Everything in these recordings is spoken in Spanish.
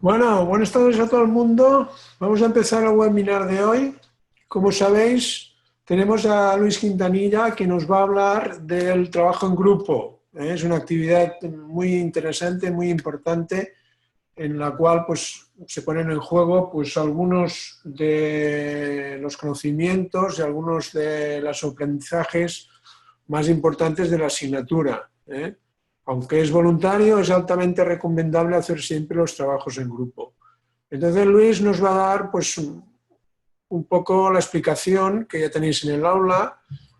Bueno, buenas tardes a todo el mundo. Vamos a empezar el webinar de hoy. Como sabéis, tenemos a Luis Quintanilla que nos va a hablar del trabajo en grupo. Es una actividad muy interesante, muy importante, en la cual pues, se ponen en juego pues, algunos de los conocimientos y algunos de los aprendizajes más importantes de la asignatura. Aunque es voluntario, es altamente recomendable hacer siempre los trabajos en grupo. Entonces Luis nos va a dar pues, un poco la explicación que ya tenéis en el aula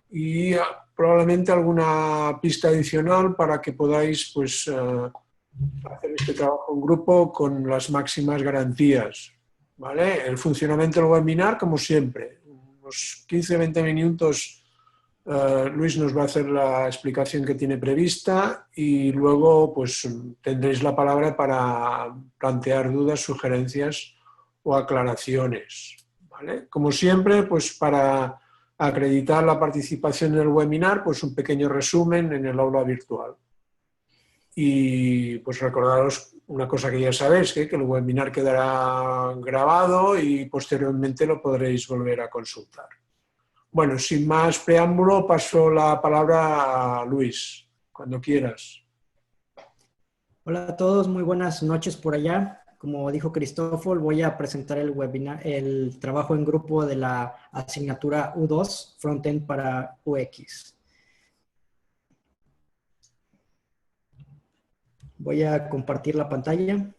y probablemente alguna pista adicional para que podáis pues, hacer este trabajo en grupo con las máximas garantías. ¿Vale? El funcionamiento del webinar, como siempre, unos 15-20 minutos. Luis nos va a hacer la explicación que tiene prevista y luego pues, tendréis la palabra para plantear dudas, sugerencias o aclaraciones. ¿Vale? Como siempre, pues para acreditar la participación en el webinar, pues un pequeño resumen en el aula virtual. Y pues recordaros una cosa que ya sabéis, que el webinar quedará grabado y posteriormente lo podréis volver a consultar. Bueno, sin más preámbulo, paso la palabra a Luis, cuando quieras. Hola a todos, muy buenas noches por allá. Como dijo Cristóforo, voy a presentar el webinar, el trabajo en grupo de la asignatura U2, Frontend para UX. Voy a compartir la pantalla.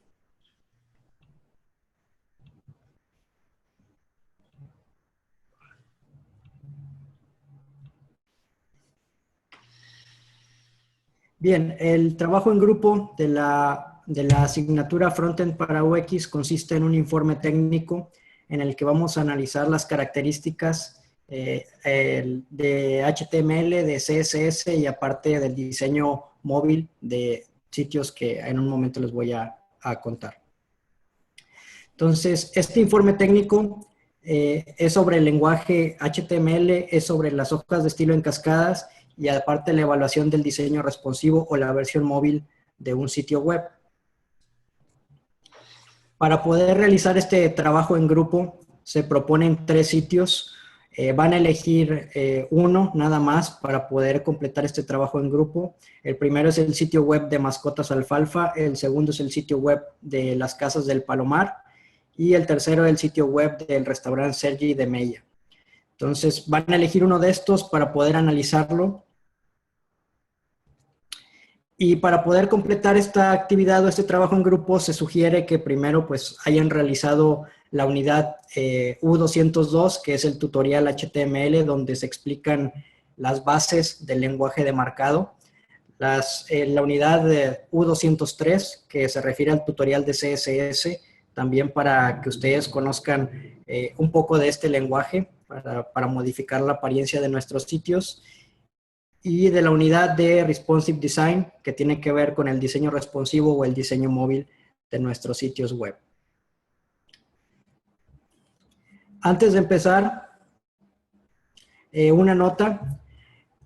Bien, el trabajo en grupo de la asignatura Frontend para UX consiste en un informe técnico en el que vamos a analizar las características de HTML, de CSS y aparte del diseño móvil de sitios que en un momento les voy a contar. Entonces, este informe técnico es sobre el lenguaje HTML, es sobre las hojas de estilo en cascadas y aparte la evaluación del diseño responsivo o la versión móvil de un sitio web. Para poder realizar este trabajo en grupo, se proponen 3 sitios. Van a elegir uno nada más para poder completar este trabajo en grupo. El primero es el sitio web de Mascotas Alfalfa, el segundo es el sitio web de las Casas del Palomar y el tercero el sitio web del restaurante Sergi de Mella. Entonces van a elegir uno de estos para poder analizarlo. Y para poder completar esta actividad o este trabajo en grupo se sugiere que primero pues hayan realizado la unidad U202, que es el tutorial HTML, donde se explican las bases del lenguaje de marcado. La unidad U203, que se refiere al tutorial de CSS, también para que ustedes conozcan un poco de este lenguaje, para modificar la apariencia de nuestros sitios. Y de la unidad de Responsive Design, que tiene que ver con el diseño responsivo o el diseño móvil de nuestros sitios web. Antes de empezar, una nota.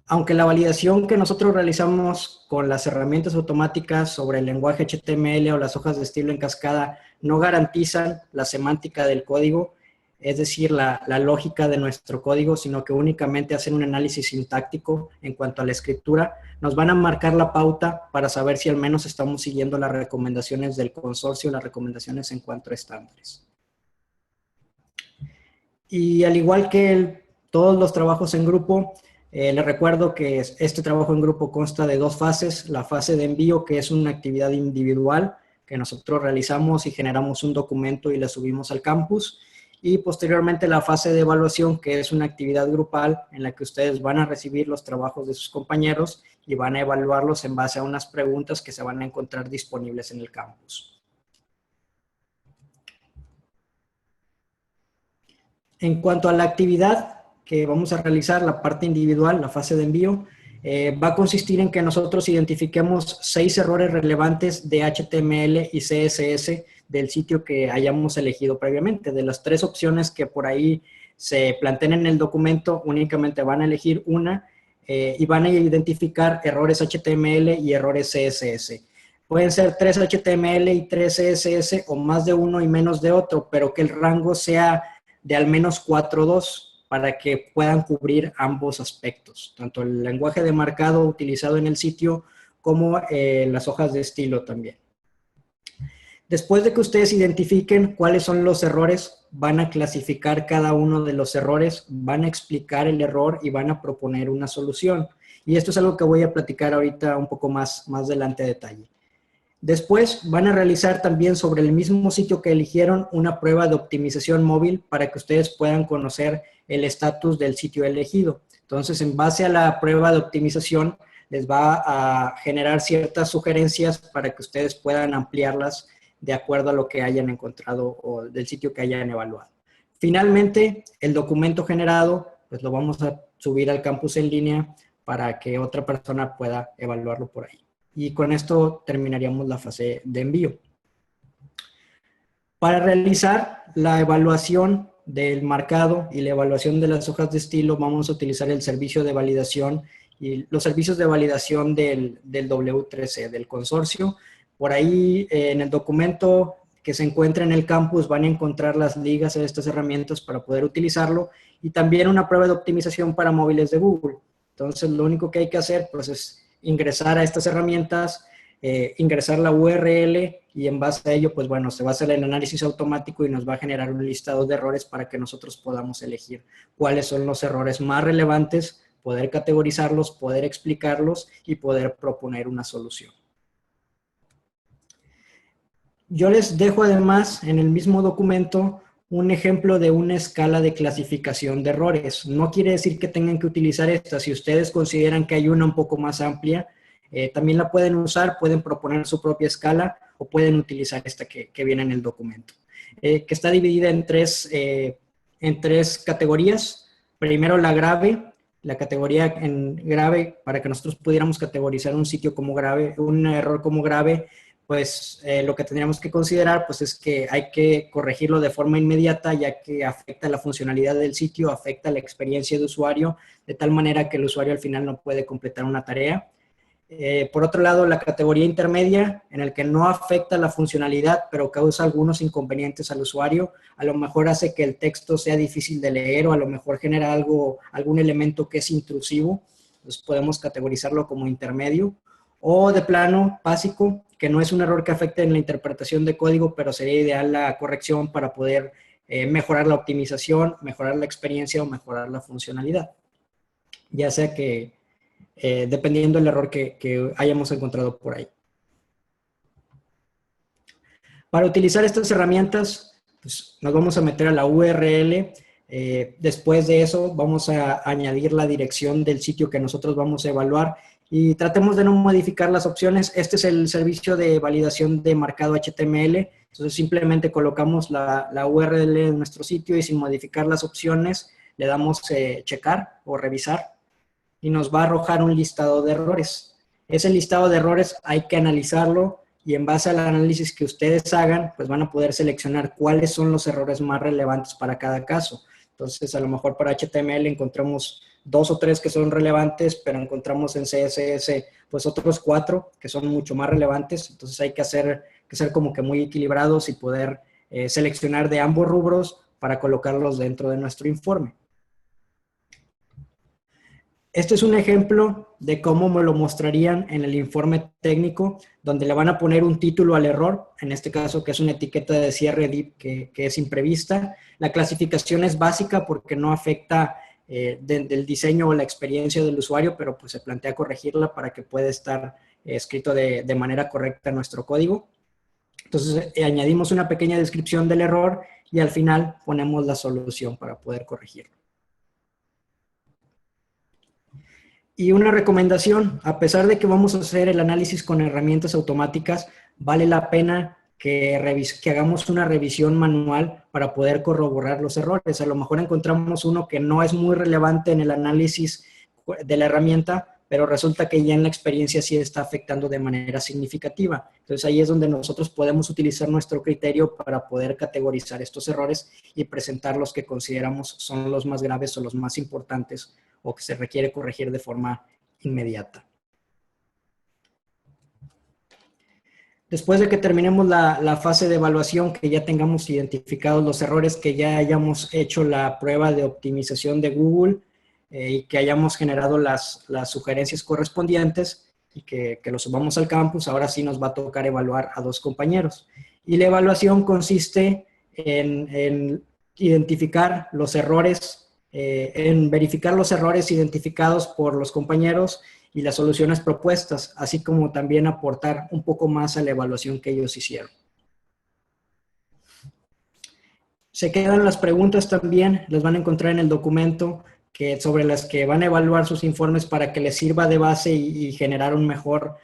Aunque la validación que nosotros realizamos con las herramientas automáticas sobre el lenguaje HTML o las hojas de estilo en cascada no garantizan la semántica del código, es decir, la lógica de nuestro código, sino que únicamente hacen un análisis sintáctico en cuanto a la escritura, nos van a marcar la pauta para saber si al menos estamos siguiendo las recomendaciones del consorcio, las recomendaciones en cuanto a estándares. Y al igual que todos los trabajos en grupo, les recuerdo que este trabajo en grupo consta de 2 fases. La fase de envío, que es una actividad individual que nosotros realizamos y generamos un documento y la subimos al campus. Y posteriormente la fase de evaluación, que es una actividad grupal en la que ustedes van a recibir los trabajos de sus compañeros y van a evaluarlos en base a unas preguntas que se van a encontrar disponibles en el campus. En cuanto a la actividad que vamos a realizar, la parte individual, la fase de envío, va a consistir en que nosotros identifiquemos 6 errores relevantes de HTML y CSS del sitio que hayamos elegido previamente. De las 3 opciones que por ahí se planteen en el documento, únicamente van a elegir una y van a identificar errores HTML y errores CSS. Pueden ser 3 HTML y 3 CSS o más de uno y menos de otro, pero que el rango sea de al menos 4.2 para que puedan cubrir ambos aspectos, tanto el lenguaje de marcado utilizado en el sitio como las hojas de estilo también. Después de que ustedes identifiquen cuáles son los errores, van a clasificar cada uno de los errores, van a explicar el error y van a proponer una solución. Y esto es algo que voy a platicar ahorita un poco más adelante a detalle. Después van a realizar también sobre el mismo sitio que eligieron una prueba de optimización móvil para que ustedes puedan conocer el estatus del sitio elegido. Entonces, en base a la prueba de optimización, les va a generar ciertas sugerencias para que ustedes puedan ampliarlas de acuerdo a lo que hayan encontrado o del sitio que hayan evaluado. Finalmente, el documento generado, pues lo vamos a subir al campus en línea para que otra persona pueda evaluarlo por ahí. Y con esto terminaríamos la fase de envío. Para realizar la evaluación del marcado y la evaluación de las hojas de estilo, vamos a utilizar el servicio de validación y los servicios de validación del W3C, del consorcio. Por ahí en el documento que se encuentra en el campus van a encontrar las ligas a estas herramientas para poder utilizarlo y también una prueba de optimización para móviles de Google. Entonces, lo único que hay que hacer pues, es ingresar a estas herramientas, ingresar la URL y en base a ello, pues bueno, se va a hacer el análisis automático y nos va a generar un listado de errores para que nosotros podamos elegir cuáles son los errores más relevantes, poder categorizarlos, poder explicarlos y poder proponer una solución. Yo les dejo además en el mismo documento un ejemplo de una escala de clasificación de errores. No quiere decir que tengan que utilizar esta. Si ustedes consideran que hay una un poco más amplia, también la pueden usar, pueden proponer su propia escala o pueden utilizar esta que viene en el documento. Que está dividida en tres categorías. Primero la grave, la categoría en grave, para que nosotros pudiéramos categorizar un sitio como grave, un error como grave, pues lo que tendríamos que considerar pues es que hay que corregirlo de forma inmediata, ya que afecta la funcionalidad del sitio, afecta la experiencia de usuario, de tal manera que el usuario al final no puede completar una tarea. Por otro lado, la categoría intermedia, en el que no afecta la funcionalidad, pero causa algunos inconvenientes al usuario, a lo mejor hace que el texto sea difícil de leer o a lo mejor genera algún elemento que es intrusivo, entonces podemos categorizarlo como intermedio. O de plano básico, que no es un error que afecte en la interpretación de código, pero sería ideal la corrección para poder mejorar la optimización, mejorar la experiencia o mejorar la funcionalidad. Ya sea que, dependiendo del error que hayamos encontrado por ahí. Para utilizar estas herramientas, pues, nos vamos a meter a la URL. Después de eso, vamos a añadir la dirección del sitio que nosotros vamos a evaluar y tratemos de no modificar las opciones. Este es el servicio de validación de marcado HTML. Entonces, simplemente colocamos la URL de nuestro sitio y sin modificar las opciones, le damos checar o revisar y nos va a arrojar un listado de errores. Ese listado de errores hay que analizarlo y en base al análisis que ustedes hagan, pues van a poder seleccionar cuáles son los errores más relevantes para cada caso. Entonces, a lo mejor para HTML encontramos 2 o 3 que son relevantes, pero encontramos en CSS pues otros 4 que son mucho más relevantes. Entonces, hay que ser como que muy equilibrados y poder seleccionar de ambos rubros para colocarlos dentro de nuestro informe. Este es un ejemplo de cómo me lo mostrarían en el informe técnico, donde le van a poner un título al error, en este caso que es una etiqueta de cierre div que es imprevista. La clasificación es básica porque no afecta del diseño o la experiencia del usuario, pero pues se plantea corregirla para que pueda estar escrito de manera correcta en nuestro código. Entonces añadimos una pequeña descripción del error y al final ponemos la solución para poder corregirlo. Y una recomendación, a pesar de que vamos a hacer el análisis con herramientas automáticas, vale la pena que hagamos una revisión manual para poder corroborar los errores. A lo mejor encontramos uno que no es muy relevante en el análisis de la herramienta, pero resulta que ya en la experiencia sí está afectando de manera significativa. Entonces ahí es donde nosotros podemos utilizar nuestro criterio para poder categorizar estos errores y presentar los que consideramos son los más graves o los más importantes o que se requiere corregir de forma inmediata. Después de que terminemos la fase de evaluación, que ya tengamos identificados los errores, que ya hayamos hecho la prueba de optimización de Google y que hayamos generado las sugerencias correspondientes y que lo subamos al campus, ahora sí nos va a tocar evaluar a 2 compañeros. Y la evaluación consiste en identificar los errores, en verificar los errores identificados por los compañeros y las soluciones propuestas, así como también aportar un poco más a la evaluación que ellos hicieron. Se quedan las preguntas también, las van a encontrar en el documento, sobre las que van a evaluar sus informes para que les sirva de base y generar un mejor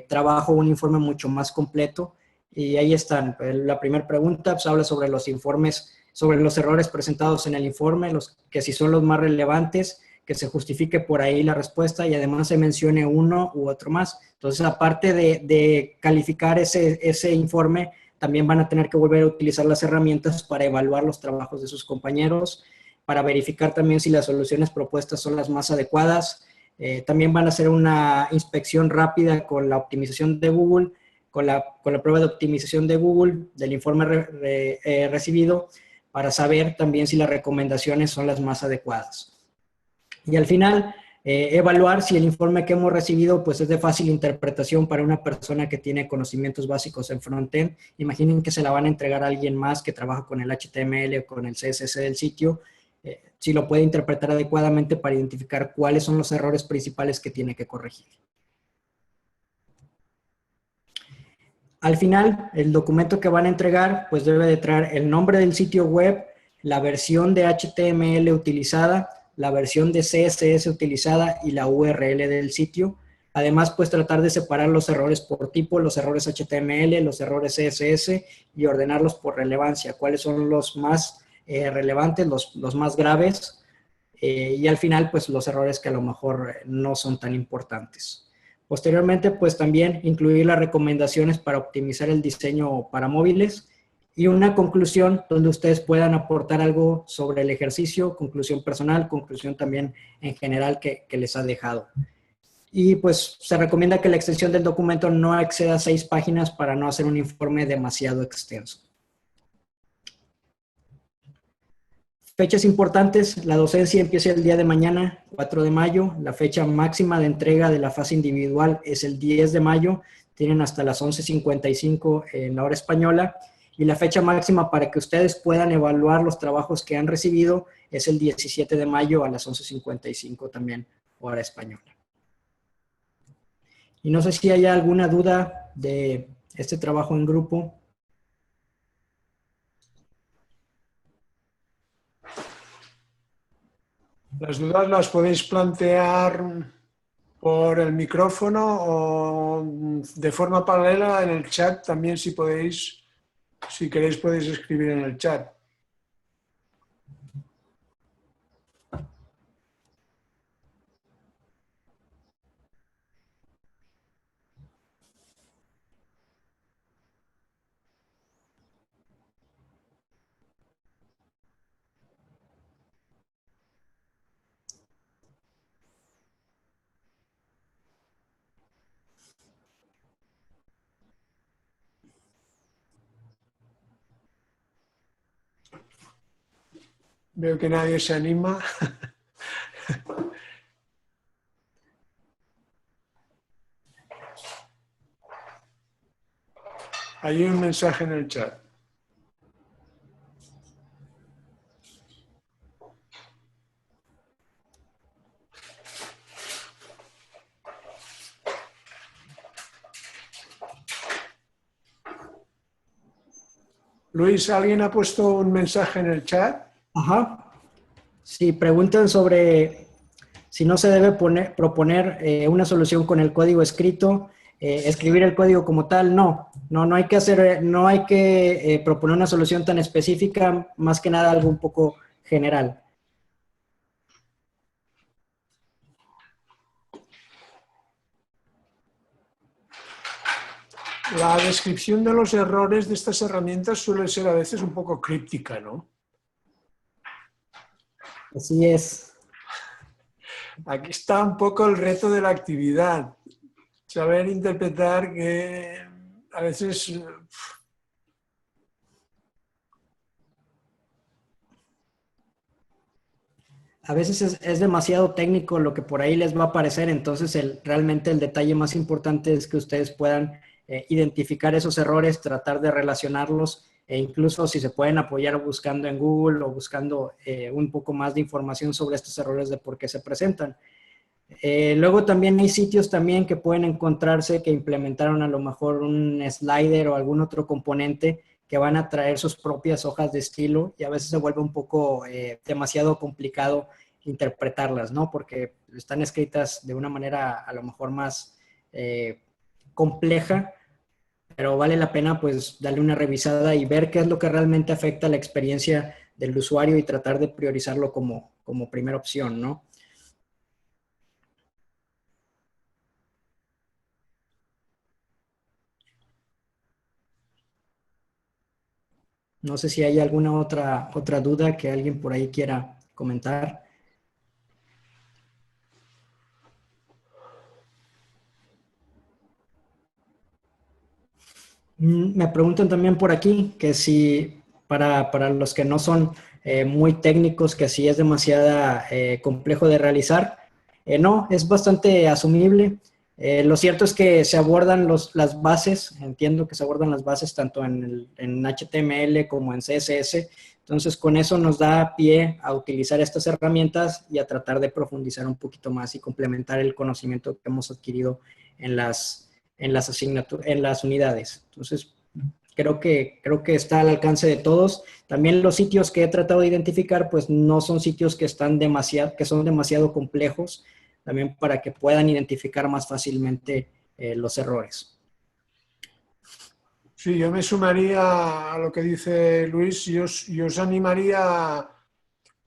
trabajo, un informe mucho más completo. Y ahí están. La primera pregunta pues, habla sobre los informes, sobre los errores presentados en el informe, que si son los más relevantes, que se justifique por ahí la respuesta y además se mencione uno u otro más. Entonces, aparte de calificar ese informe, también van a tener que volver a utilizar las herramientas para evaluar los trabajos de sus compañeros, para verificar también si las soluciones propuestas son las más adecuadas. También van a hacer una inspección rápida con la optimización de Google, con la prueba de optimización de Google, del informe recibido, para saber también si las recomendaciones son las más adecuadas. Y al final, evaluar si el informe que hemos recibido pues, es de fácil interpretación para una persona que tiene conocimientos básicos en frontend. Imaginen que se la van a entregar a alguien más que trabaja con el HTML o con el CSS del sitio, si lo puede interpretar adecuadamente para identificar cuáles son los errores principales que tiene que corregir. Al final, el documento que van a entregar pues debe de traer el nombre del sitio web, la versión de HTML utilizada, la versión de CSS utilizada y la URL del sitio. Además, pues tratar de separar los errores por tipo, los errores HTML, los errores CSS y ordenarlos por relevancia. ¿Cuáles son los más relevantes, los más graves? Y al final, pues los errores que a lo mejor no son tan importantes. Posteriormente, pues también incluir las recomendaciones para optimizar el diseño para móviles y una conclusión donde ustedes puedan aportar algo sobre el ejercicio, conclusión personal, conclusión también en general que les ha dejado. Y pues se recomienda que la extensión del documento no exceda 6 páginas para no hacer un informe demasiado extenso. Fechas importantes, la docencia empieza el día de mañana, 4 de mayo. La fecha máxima de entrega de la fase individual es el 10 de mayo. Tienen hasta las 11:55 en la hora española. Y la fecha máxima para que ustedes puedan evaluar los trabajos que han recibido es el 17 de mayo a las 11:55 también, hora española. Y no sé si hay alguna duda de este trabajo en grupo. Las dudas las podéis plantear por el micrófono o de forma paralela en el chat también si podéis, si queréis podéis escribir en el chat. Veo que nadie se anima. Hay un mensaje en el chat. Luis, ¿alguien ha puesto un mensaje en el chat? Ajá. Sí, preguntan sobre si no se debe proponer una solución con el código escrito, escribir el código como tal. No hay que hacer, no hay que proponer una solución tan específica, más que nada algo un poco general. La descripción de los errores de estas herramientas suele ser a veces un poco críptica, ¿no? Así es. Aquí está un poco el reto de la actividad. Saber interpretar que a veces... A veces es demasiado técnico lo que por ahí les va a aparecer, entonces realmente el detalle más importante es que ustedes puedan identificar esos errores, tratar de relacionarlos e incluso si se pueden apoyar buscando en Google o buscando un poco más de información sobre estos errores de por qué se presentan. Luego también hay sitios también que pueden encontrarse que implementaron a lo mejor un slider o algún otro componente que van a traer sus propias hojas de estilo y a veces se vuelve un poco demasiado complicado interpretarlas, ¿no? Porque están escritas de una manera a lo mejor más compleja, pero vale la pena pues darle una revisada y ver qué es lo que realmente afecta la experiencia del usuario y tratar de priorizarlo como primera opción, ¿no? No sé si hay alguna otra duda que alguien por ahí quiera comentar. Me preguntan también por aquí que si para los que no son muy técnicos, que si es demasiado complejo de realizar. No, es bastante asumible. Lo cierto es que se abordan las bases, entiendo que se abordan las bases tanto en HTML como en CSS. Entonces, con eso nos da pie a utilizar estas herramientas y a tratar de profundizar un poquito más y complementar el conocimiento que hemos adquirido en las unidades. Entonces, creo que está al alcance de todos. También los sitios que he tratado de identificar, pues no son sitios que son demasiado complejos, también para que puedan identificar más fácilmente los errores. Sí, yo me sumaría a lo que dice Luis y os animaría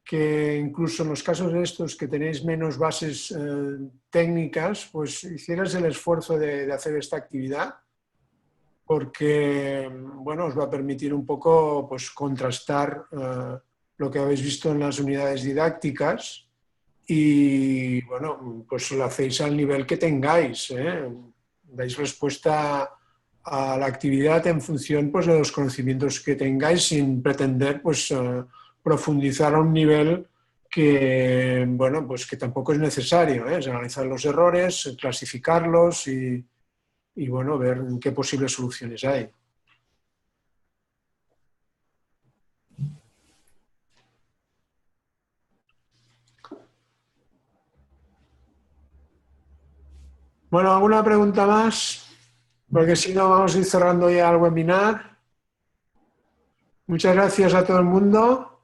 que incluso en los casos estos que tenéis menos bases técnicas, pues hicieras el esfuerzo de hacer esta actividad, porque bueno, os va a permitir un poco pues, contrastar lo que habéis visto en las unidades didácticas y bueno, pues lo hacéis al nivel que tengáis, ¿eh? Dais respuesta a la actividad en función pues, de los conocimientos que tengáis sin pretender pues, profundizar a un nivel que, bueno, pues que tampoco es necesario, ¿eh? Es analizar los errores, clasificarlos y bueno, ver qué posibles soluciones hay. Bueno, ¿alguna pregunta más? Porque si no, vamos a ir cerrando ya el webinar. Muchas gracias a todo el mundo.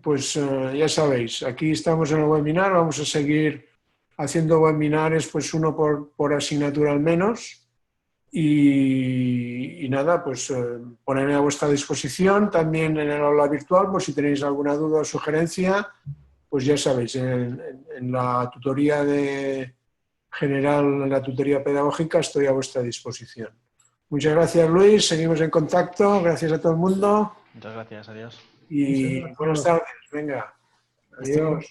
Pues ya sabéis, aquí estamos en el webinar, vamos a seguir haciendo webinares, pues uno por asignatura al menos. Y nada, pues ponerme a vuestra disposición también en el aula virtual, por si tenéis alguna duda o sugerencia, pues ya sabéis, en la tutoría general, en la tutoría pedagógica, estoy a vuestra disposición. Muchas gracias, Luis. Seguimos en contacto. Gracias a todo el mundo. Muchas gracias. Adiós. Y buenas tardes. Venga. Adiós.